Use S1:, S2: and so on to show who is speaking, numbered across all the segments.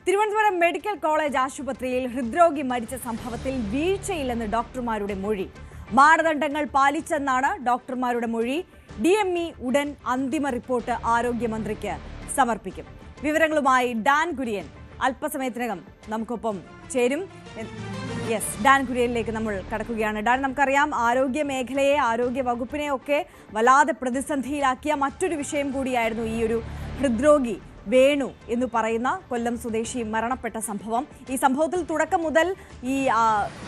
S1: Thiruvananthapuram medical college ആശുപത്രിയിൽ ഹൃദ്രോഗി മരിച്ച സംഭവത്തിൽ വീഴ്ചയില്ലെന്ന് ഡോക്ടർമാരുടെ മൊഴി. മാനദണ്ഡങ്ങൾ പാലിച്ചെന്നാണ് ഡോക്ടർമാരുടെ മൊഴി. DME ഉടൻ അന്തിമ റിപ്പോർട്ട് ആരോഗ്യമന്ത്രിക്ക് സമർപ്പിക്കും. വിവരങ്ങളുമായി ഡാൻ കുര്യൻ അല്പസമയത്തിനകം നമുക്കൊപ്പം ചേരും. ഡാൻ കുര്യനിലേക്ക് നമ്മൾ കടക്കുകയാണ്. ഡാൻ, നമുക്കറിയാം ആരോഗ്യ മേഖലയെ, ആരോഗ്യ വകുപ്പിനെ ഒക്കെ വല്ലാതെ പ്രതിസന്ധിയിലാക്കിയ മറ്റൊരു വിഷയം കൂടിയായിരുന്നു ഈ ഒരു ഹൃദ്രോഗി വേണു എന്ന് പറയുന്ന കൊല്ലം സ്വദേശി മരണപ്പെട്ട സംഭവം. ഈ സംഭവത്തിൽ തുടക്കം മുതൽ ഈ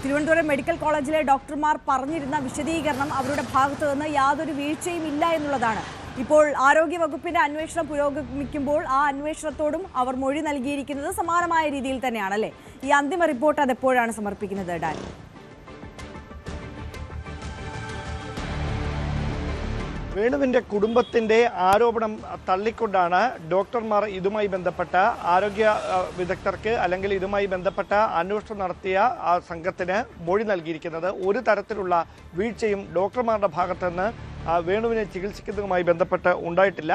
S1: തിരുവനന്തപുരം മെഡിക്കൽ കോളേജിലെ ഡോക്ടർമാർ പറഞ്ഞിരുന്ന വിശദീകരണം അവരുടെ ഭാഗത്തു നിന്ന് യാതൊരു വീഴ്ചയും ഇല്ല എന്നുള്ളതാണ്. ഇപ്പോൾ ആരോഗ്യ വകുപ്പിന്റെ അന്വേഷണം പുരോഗമിക്കുമ്പോൾ ആ അന്വേഷണത്തോടും അവർ മൊഴി നൽകിയിരിക്കുന്നത് സമാനമായ രീതിയിൽ തന്നെയാണല്ലേ? ഈ അന്തിമ റിപ്പോർട്ട് അതെപ്പോഴാണ് സമർപ്പിക്കുന്നത് ഡാൻ?
S2: വേണുവിൻ്റെ കുടുംബത്തിൻ്റെ ആരോപണം തള്ളിക്കൊണ്ടാണ് ഡോക്ടർമാർ ഇതുമായി ബന്ധപ്പെട്ട ആരോഗ്യ വിദഗ്ധർക്ക് അല്ലെങ്കിൽ ഇതുമായി ബന്ധപ്പെട്ട അന്വേഷണം നടത്തിയ ആ സംഘത്തിന് മൊഴി നൽകിയിരിക്കുന്നത്. ഒരു തരത്തിലുള്ള വീഴ്ചയും ഡോക്ടർമാരുടെ ഭാഗത്തുനിന്ന് വേണുവിനെ ചികിത്സിക്കുന്നതുമായി ബന്ധപ്പെട്ട് ഉണ്ടായിട്ടില്ല.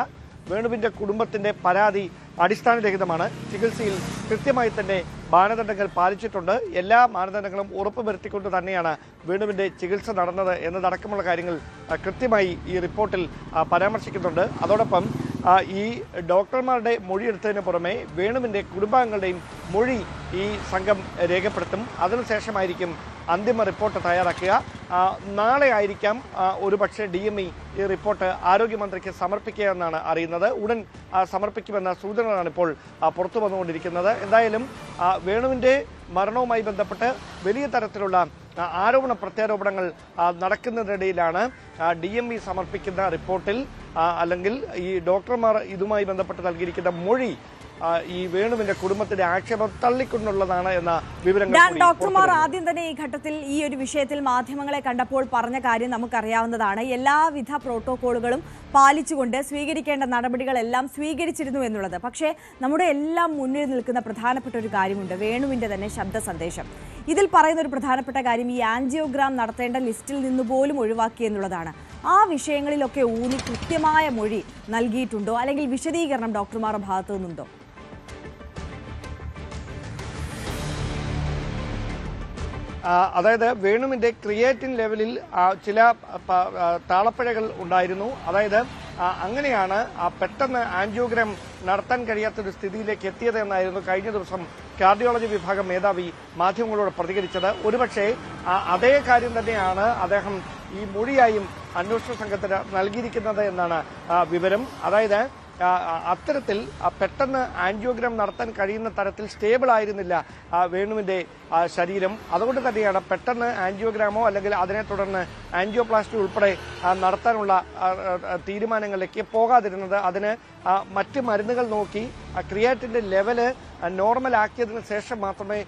S2: വേണുവിൻ്റെ കുടുംബത്തിൻ്റെ പരാതി അടിസ്ഥാനരഹിതമാണ്. ചികിത്സയിൽ കൃത്യമായി തന്നെ മാനദണ്ഡങ്ങൾ പാലിച്ചിട്ടുണ്ട്. എല്ലാ മാനദണ്ഡങ്ങളും ഉറപ്പുവരുത്തിക്കൊണ്ട് തന്നെയാണ് വേണുവിൻ്റെ ചികിത്സ നടന്നത് എന്നതടക്കമുള്ള കാര്യങ്ങൾ കൃത്യമായി ഈ റിപ്പോർട്ടിൽ പരാമർശിക്കുന്നുണ്ട്. അതോടൊപ്പം ഈ ഡോക്ടർമാരുടെ മൊഴിയെടുത്തതിന് പുറമെ വേണുവിൻ്റെ കുടുംബാംഗങ്ങളുടെയും മൊഴി ഈ സംഘം രേഖപ്പെടുത്തും. അതിനുശേഷമായിരിക്കും അന്തിമ റിപ്പോർട്ട് തയ്യാറാക്കുക. നാളെ ആയിരിക്കാം ഒരുപക്ഷെ DME ഈ റിപ്പോർട്ട് ആരോഗ്യമന്ത്രിക്ക് സമർപ്പിക്കുക എന്നാണ് അറിയുന്നത്. ഉടൻ സമർപ്പിക്കുമെന്ന സൂചനകളാണ് ഇപ്പോൾ പുറത്തു വന്നുകൊണ്ടിരിക്കുന്നത്. എന്തായാലും വേണുവിൻ്റെ മരണവുമായി ബന്ധപ്പെട്ട് വലിയ തരത്തിലുള്ള ആരോപണ പ്രത്യാരോപണങ്ങൾ നടക്കുന്നതിനിടയിലാണ് DME സമർപ്പിക്കുന്ന റിപ്പോർട്ടിൽ അല്ലെങ്കിൽ ഈ ഡോക്ടർമാർ ഇതുമായി ബന്ധപ്പെട്ട് നൽകിയിരിക്കുന്ന മൊഴി ഈ വേണുവിന്റെ കുടുംബത്തിന്റെ ആക്ഷേപം തള്ളിക്കൊണ്ടുള്ളതാണ് എന്ന വിവരങ്ങൾ.
S1: ഡോക്ടർമാർ ആദ്യം തന്നെ ഈ ഘട്ടത്തിൽ ഈ ഒരു വിഷയത്തിൽ മാധ്യമങ്ങളെ കണ്ടപ്പോൾ പറഞ്ഞ കാര്യം നമുക്കറിയാവുന്നതാണ്. എല്ലാവിധ പ്രോട്ടോകോളുകളും പാലിച്ചുകൊണ്ട് സ്വീകരിക്കേണ്ട നടപടികളെല്ലാം സ്വീകരിച്ചിരുന്നു എന്നുള്ളത്. പക്ഷേ നമ്മുടെ എല്ലാം മുന്നിൽ നിൽക്കുന്ന പ്രധാനപ്പെട്ട ഒരു കാര്യമുണ്ട്, വേണുവിന്റെ തന്നെ ശബ്ദ സന്ദേശം. ഇതിൽ പറയുന്ന ഒരു പ്രധാനപ്പെട്ട കാര്യം ഈ ആൻജിയോഗ്രാം നടത്തേണ്ട ലിസ്റ്റിൽ നിന്ന് പോലും ഒഴിവാക്കി എന്നുള്ളതാണ്. ആ വിഷയങ്ങളിലൊക്കെ ഊന്നി കൃത്യമായ മൊഴി നൽകിയിട്ടുണ്ടോ, അല്ലെങ്കിൽ വിശദീകരണം ഡോക്ടർമാരുടെ ഭാഗത്തു നിന്നുണ്ടോ?
S2: അതായത് വേണുവിൻ്റെ ക്രിയേറ്റിൻ ലെവലിൽ ചില താളപ്പിഴകൾ ഉണ്ടായിരുന്നു. അതായത് അങ്ങനെയാണ് പെട്ടെന്ന് ആൻജിയോഗ്രാം നടത്താൻ കഴിയാത്തൊരു സ്ഥിതിയിലേക്ക് എത്തിയത് എന്നായിരുന്നു കഴിഞ്ഞ ദിവസം കാർഡിയോളജി വിഭാഗം മേധാവി മാധ്യമങ്ങളോട് പ്രതികരിച്ചത്. ഒരുപക്ഷെ അതേ കാര്യം തന്നെയാണ് അദ്ദേഹം ഈ മൊഴിയായും അന്വേഷണ സംഘത്തിന് നൽകിയിരിക്കുന്നത് എന്നാണ് വിവരം. അതായത് അത്തരത്തിൽ പെട്ടെന്ന് ആൻജിയോഗ്രാം നടത്താൻ കഴിയുന്ന തരത്തിൽ സ്റ്റേബിൾ ആയിരുന്നില്ല വേണുവിന്റെ ശരീരം. അതുകൊണ്ട് തന്നെയാണ് പെട്ടെന്ന് ആൻജിയോഗ്രാമോ അല്ലെങ്കിൽ അതിനെ തുടർന്ന് ആൻജിയോപ്ലാസ്റ്റി ഉൾപ്പെടെ നടത്താനുള്ള തീരുമാനങ്ങളിലേക്ക് പോകാതിരുന്നത്. അതിന് മറ്റ് മരുന്നുകൾ നോക്കി ക്രിയാറ്റിന്റെ ലെവല് നോർമൽ ആക്കിയതിനു ശേഷം മാത്രമേ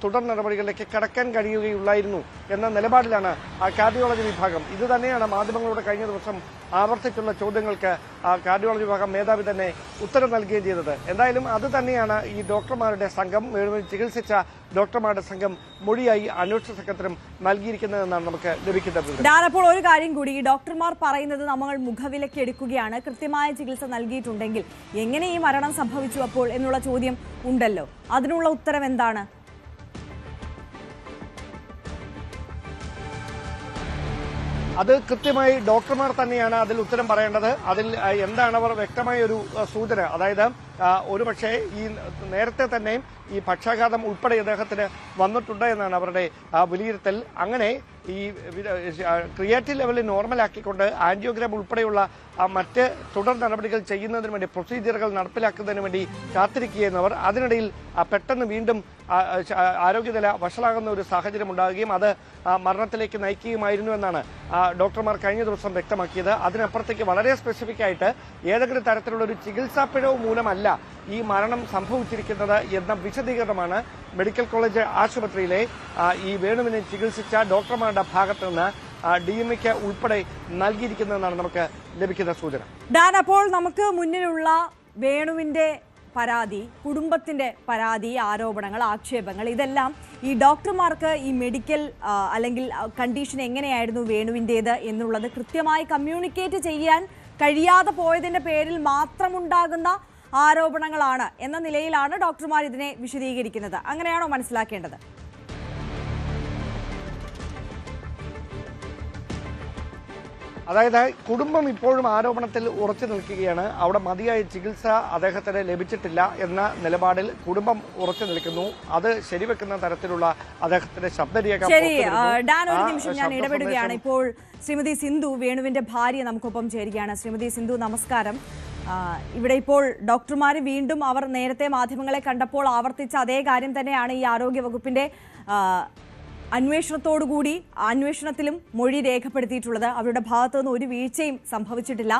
S2: തുടർ നടപടികളിലേക്ക് കടക്കാൻ കഴിയുകയുള്ളായിരുന്നു എന്ന നിലപാടിലാണ് കാർഡിയോളജി വിഭാഗം. ഇത് തന്നെയാണ് മാധ്യമങ്ങളോട് കഴിഞ്ഞ ദിവസം ആവർത്തിച്ചുള്ള ചോദ്യങ്ങൾക്ക് കാർഡിയോളജി വിഭാഗം മേധാവി തന്നെ ഉത്തരം നൽകുകയും ചെയ്തത്. എന്തായാലും അത് തന്നെയാണ് ഈ ഡോക്ടർമാരുടെ സംഘം, ചികിത്സിച്ച ഡോക്ടർമാരുടെ സംഘം മൊഴിയായി അന്വേഷണ സംഘത്തിനും നൽകിയിരിക്കുന്നതെന്നാണ് നമുക്ക് ലഭിക്കുന്നത്.
S1: അപ്പോൾ ഒരു കാര്യം കൂടി, ഈ ഡോക്ടർമാർ പറയുന്നത് നമ്മൾ മുഖവിലയ്ക്ക് എടുക്കുകയാണ്, കൃത്യമായ ചികിത്സ നൽകിയിട്ടുണ്ടെങ്കിൽ എങ്ങനെ ഈ മരണം സംഭവിച്ചു അപ്പോൾ എന്നുള്ള ചോദ്യം ഉണ്ടല്ലോ. അതിനുള്ള ഉത്തരം എന്താണ്?
S2: അത് കൃത്യമായി ഡോക്ടർമാർ തന്നെയാണ് അതിൽ ഉത്തരം പറയേണ്ടത്. അതിൽ എന്താണ് അവർ വ്യക്തമായ ഒരു സൂചന, അതായത് ഒരുപക്ഷെ ഈ നേരത്തെ തന്നെ ഈ പക്ഷാഘാതം ഉൾപ്പെടെ അദ്ദേഹത്തിന് വന്നിട്ടുണ്ട് എന്നാണ് അവരുടെ വിലയിരുത്തൽ. അങ്ങനെ ഈ ക്രിയാറ്റിൻ ലെവൽ നോർമലാക്കിക്കൊണ്ട് ആൻജിയോഗ്രാം ഉൾപ്പെടെയുള്ള മറ്റ് തുടർ നടപടികൾ ചെയ്യുന്നതിന് വേണ്ടി പ്രൊസീജിയറുകൾ നടപ്പിലാക്കുന്നതിന് വേണ്ടി കാത്തിരിക്കുകയെന്നവർ അതിനിടയിൽ പെട്ടെന്ന് വീണ്ടും ആരോഗ്യനില വഷളാകുന്ന ഒരു സാഹചര്യം ഉണ്ടാകുകയും അത് മരണത്തിലേക്ക് നയിക്കുകയുമായിരുന്നു എന്നാണ് ഡോക്ടർമാർ കഴിഞ്ഞ ദിവസം വ്യക്തമാക്കിയത്. അതിനപ്പുറത്തേക്ക് വളരെ സ്പെസിഫിക് ആയിട്ട് ഏതെങ്കിലും തരത്തിലുള്ള ഒരു ചികിത്സാ പിഴവ് മൂലമല്ല ഈ മരണം സംഭവിച്ചിരിക്കുന്നത് എന്ന വിശദീകരണമാണ് മെഡിക്കൽ കോളേജ് ആശുപത്രിയിലെ ഈ വേണുവിനെ ചികിത്സിച്ച ഡോക്ടർമാരുടെ ഭാഗത്ത് നിന്ന് DMEക്ക് ഉൾപ്പെടെ നൽകിയിരിക്കുന്നതെന്നാണ് നമുക്ക് ലഭിക്കുന്ന സൂചന.
S1: ഡാൻ, അപ്പോൾ നമുക്ക് മുന്നിലുള്ള വേണുവിന്റെ പരാതി, കുടുംബത്തിന്റെ പരാതി, ആരോപണങ്ങൾ, ആക്ഷേപങ്ങൾ, ഇതെല്ലാം ഈ ഡോക്ടർമാർക്ക് ഈ മെഡിക്കൽ അല്ലെങ്കിൽ കണ്ടീഷൻ എങ്ങനെയായിരുന്നു വേണുവിൻ്റേത് എന്നുള്ളത് കൃത്യമായി കമ്മ്യൂണിക്കേറ്റ് ചെയ്യാൻ കഴിയാതെ പോയതിന്റെ പേരിൽ മാത്രമുണ്ടാകുന്ന ആരോപണങ്ങളാണ് എന്ന നിലയിലാണ് ഡോക്ടർമാർ ഇതിനെ വിശദീകരിക്കുന്നത്. അങ്ങനെയാണോ മനസ്സിലാക്കേണ്ടത്?
S2: അതായത് കുടുംബം ഇപ്പോഴും ആരോപണത്തിൽ ഉറച്ചു നിൽക്കുകയാണ്. അവിടെ മതിയായ ചികിത്സ അദ്ദേഹത്തിന് ലഭിച്ചിട്ടില്ല എന്ന നിലപാടിൽ കുടുംബം ഉറച്ചു നിൽക്കുന്നു. അത് ശരിവെക്കുന്ന തരത്തിലുള്ള അദ്ദേഹത്തിന്റെ ശബ്ദരേഖ.
S1: ശരി ഡാൻ, ഒരു നിമിഷം ഞാൻ ഇടപെടുകയാണ്. ഇപ്പോൾ ശ്രീമതി സിന്ധു, വേണുവിന്റെ ഭാര്യ, നമുക്കൊപ്പം ചേരുകയാണ്. ശ്രീമതി സിന്ധു, നമസ്കാരം. ഇവിടെ ഇപ്പോൾ ഡോക്ടർമാർ വീണ്ടും അവർ നേരത്തെ മാധ്യമങ്ങളെ കണ്ടപ്പോൾ ആവർത്തിച്ച അതേ കാര്യം തന്നെയാണ് ഈ ആരോഗ്യ വകുപ്പിന്റെ അന്വേഷണത്തോടുകൂടി അന്വേഷണത്തിലും മൊഴി രേഖപ്പെടുത്തിയിട്ടുള്ളത്. അവരുടെ ഭാഗത്തുനിന്ന് ഒരു വീഴ്ചയും സംഭവിച്ചിട്ടില്ല.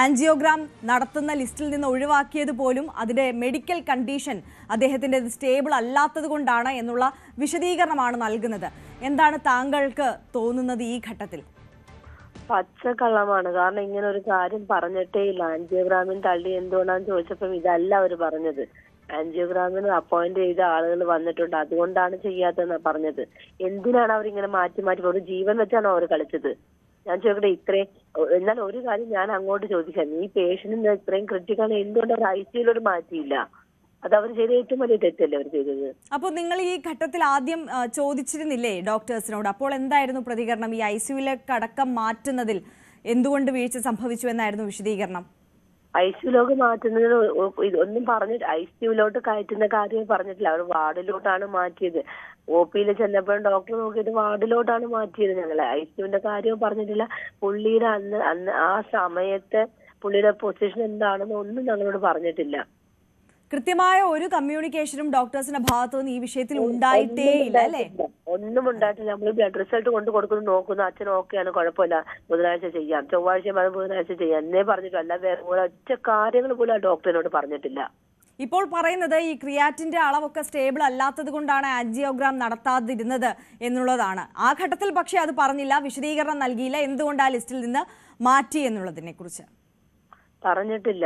S1: ആൻജിയോഗ്രാം നടത്തുന്ന ലിസ്റ്റിൽ നിന്ന് ഒഴിവാക്കിയത് പോലും അതിൻ്റെ മെഡിക്കൽ കണ്ടീഷൻ അദ്ദേഹത്തിൻ്റെ സ്റ്റേബിൾ അല്ലാത്തത് കൊണ്ടാണ് എന്നുള്ള വിശദീകരണമാണ് നൽകുന്നത്. എന്താണ് താങ്കൾക്ക് തോന്നുന്നത് ഈ ഘട്ടത്തിൽ?
S3: പച്ചക്കള്ളമാണ്. കാരണം ഇങ്ങനെ ഒരു കാര്യം പറഞ്ഞിട്ടേ ഇല്ല. ആൻജിയോഗ്രാമിന് തള്ളി എന്തുകൊണ്ടാന്ന് ചോദിച്ചപ്പോൾ ഇതല്ല അവർ പറഞ്ഞത്. ആൻജിയോഗ്രാമിന് അപ്പോയിന്റ് ചെയ്ത ആളുകൾ വന്നിട്ടുണ്ട്, അതുകൊണ്ടാണ് ചെയ്യാത്തതെന്നാ പറഞ്ഞത്. എന്തിനാണ് അവരിങ്ങനെ മാറ്റി മാറ്റി ഒരു ജീവൻ വെച്ചാണോ അവർ കളിച്ചത്? ഞാൻ ചോദിക്കട്ടെ, എന്നാൽ ഒരു കാര്യം ഞാൻ അങ്ങോട്ട് ചോദിക്കാം, ഈ പേഷ്യന്റിന് ഇത്രയും ക്രിട്ടിക്കൽ എന്തുകൊണ്ട് അവർ ICUലോട്ട് മാറ്റിയില്ല? അത് അവർ ചെയ്ത ഏറ്റവും വലിയ തെറ്റല്ലേ അവർ ചെയ്തത്.
S1: അപ്പോൾ നിങ്ങൾ ഈ ഘട്ടത്തിൽ ആദ്യം ചോദിച്ചിരുന്നില്ലേ ഡോക്ടേഴ്സിനോട്? അപ്പോൾ എന്തായിരുന്നു പ്രതികരണം? ഈ ICUലേക്ക് അടക്കം മാറ്റുന്നതിൽ എന്തുകൊണ്ട് വീഴ്ച സംഭവിച്ചു എന്നായിരുന്നു വിശദീകരണം?
S3: ICUലോട്ട് മാറ്റുന്നതിന് ഒന്നും പറഞ്ഞിട്ട് ICUലോട്ട് കയറ്റുന്ന കാര്യം പറഞ്ഞിട്ടില്ല. അവർ വാർഡിലോട്ടാണ് മാറ്റിയത്. OPയിൽ ചെന്നപ്പോഴും ഡോക്ടർ നോക്കിയിട്ട് വാർഡിലോട്ടാണ് മാറ്റിയത്. ഞങ്ങളെ ICUവിന്റെ കാര്യവും പറഞ്ഞിട്ടില്ല. പുള്ളിയുടെ അന്ന് ആ സമയത്ത് പുള്ളിയുടെ പൊസിഷൻ എന്താണെന്ന് ഒന്നും ഞങ്ങളോട് പറഞ്ഞിട്ടില്ല.
S1: കൃത്യമായ ഒരു കമ്മ്യൂണിക്കേഷനും ഡോക്ടേഴ്സിന്റെ ഭാഗത്തു നിന്ന് ഈ വിഷയത്തിൽ ഉണ്ടായിട്ടേ ഇല്ല അല്ലേ?
S3: ഒന്നും ഉണ്ടായിട്ടില്ല. നമ്മൾ ബ്ലഡ് റിസൾട്ട് കൊണ്ട് കൊടുക്കുന്നു, നോക്കുന്നു, അച്ഛൻ ഓക്കെയാണ്, കുഴപ്പമില്ല, ബുധനാഴ്ച ചെയ്യാം, ചൊവ്വാഴ്ച ബുധനാഴ്ച ചെയ്യാം എന്നേ പറഞ്ഞിട്ടില്ല. അല്ല വേറെ ഒറ്റ കാര്യങ്ങൾ പോലും ആ ഡോക്ടറിനോട് പറഞ്ഞിട്ടില്ല.
S1: ഇപ്പോൾ പറയുന്നത് ഈ ക്രിയാറ്റിന്റെ അളവൊക്കെ സ്റ്റേബിൾ അല്ലാത്തത് കൊണ്ടാണ് ആൻജിയോഗ്രാം നടത്താതിരുന്നത് എന്നുള്ളതാണ്. ആ ഘട്ടത്തിൽ പക്ഷേ അത് പറഞ്ഞില്ല, വിശദീകരണം നൽകിയില്ല എന്തുകൊണ്ട് ആ ലിസ്റ്റിൽ നിന്ന് മാറ്റി കുറിച്ച്
S3: പറഞ്ഞിട്ടില്ല.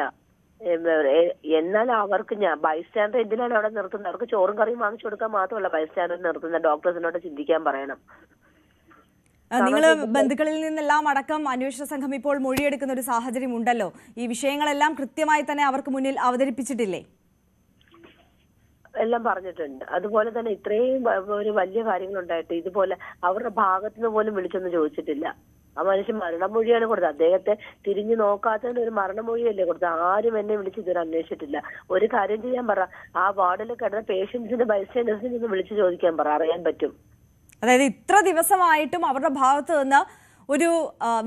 S3: എന്നാൽ അവർക്ക് ബൈസ്റ്റാൻഡർ എന്തിനാണ് അവിടെ നിർത്തുന്നത്? അവർക്ക് ചോറും കറിയും വാങ്ങിച്ചു കൊടുക്കാൻ മാത്രമല്ല ബൈസ്റ്റാൻഡർ നിർത്തുന്നത്. ഡോക്ടേഴ്സിനോട് ചിന്തിക്കാൻ പറയണം.
S1: നിങ്ങൾ ബന്ധുക്കളിൽ നിന്നെല്ലാം അടക്കം അന്വേഷണ സംഘം ഇപ്പോൾ മൊഴിയെടുക്കുന്ന ഒരു സാഹചര്യം ഉണ്ടല്ലോ. ഈ വിഷയങ്ങളെല്ലാം കൃത്യമായി തന്നെ അവർക്ക് മുന്നിൽ അവതരിപ്പിച്ചിട്ടില്ലേ?
S3: എല്ലാം പറഞ്ഞിട്ടുണ്ട്. അതുപോലെ തന്നെ ഇത്രയും ഒരു വലിയ കാര്യങ്ങൾ ഉണ്ടായിട്ട് ഇതുപോലെ അവരുടെ ഭാഗത്തുനിന്ന് പോലും വിളിച്ചൊന്നും ചോദിച്ചിട്ടില്ല. ആ മനുഷ്യൻ മരണമൊഴിയാണ് കൊടുത്തത്. അദ്ദേഹത്തെ തിരിഞ്ഞു നോക്കാത്തതിന് ഒരു മരണമൊഴിയല്ലേ കൊടുത്തത്. ആരും എന്നെ വിളിച്ച് ഇതുവരെ അന്വേഷിച്ചിട്ടില്ല. ഒരു കാര്യം ചെയ്യാൻ പറ, ആ വാർഡിൽ കിടന്ന പേഷ്യൻസിന്റെ ബൈസ്റ്റാൻഡേഴ്സിനെ ഒന്ന് വിളിച്ചു ചോദിക്കാൻ പറ, അറിയാൻ പറ്റും.
S1: അതായത് ഇത്ര ദിവസമായിട്ടും അവരുടെ ഭാഗത്ത് നിന്ന് ഒരു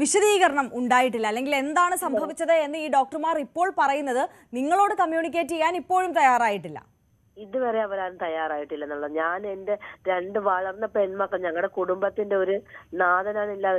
S1: വിശദീകരണം ഉണ്ടായിട്ടില്ല, അല്ലെങ്കിൽ എന്താണ് സംഭവിച്ചത് എന്ന് ഈ ഡോക്ടർമാർ ഇപ്പോൾ പറയുന്നത് നിങ്ങളോട് കമ്മ്യൂണിക്കേറ്റ് ചെയ്യാൻ ഇപ്പോഴും തയ്യാറായിട്ടില്ല.
S3: ഇതുവരെ അവരാരും തയ്യാറായിട്ടില്ല എന്നുള്ളത്. ഞാൻ എന്റെ 2 വളർന്ന പെൺമക്കൾ, ഞങ്ങളുടെ കുടുംബത്തിന്റെ ഒരു നാഥനാണില്ലാതെ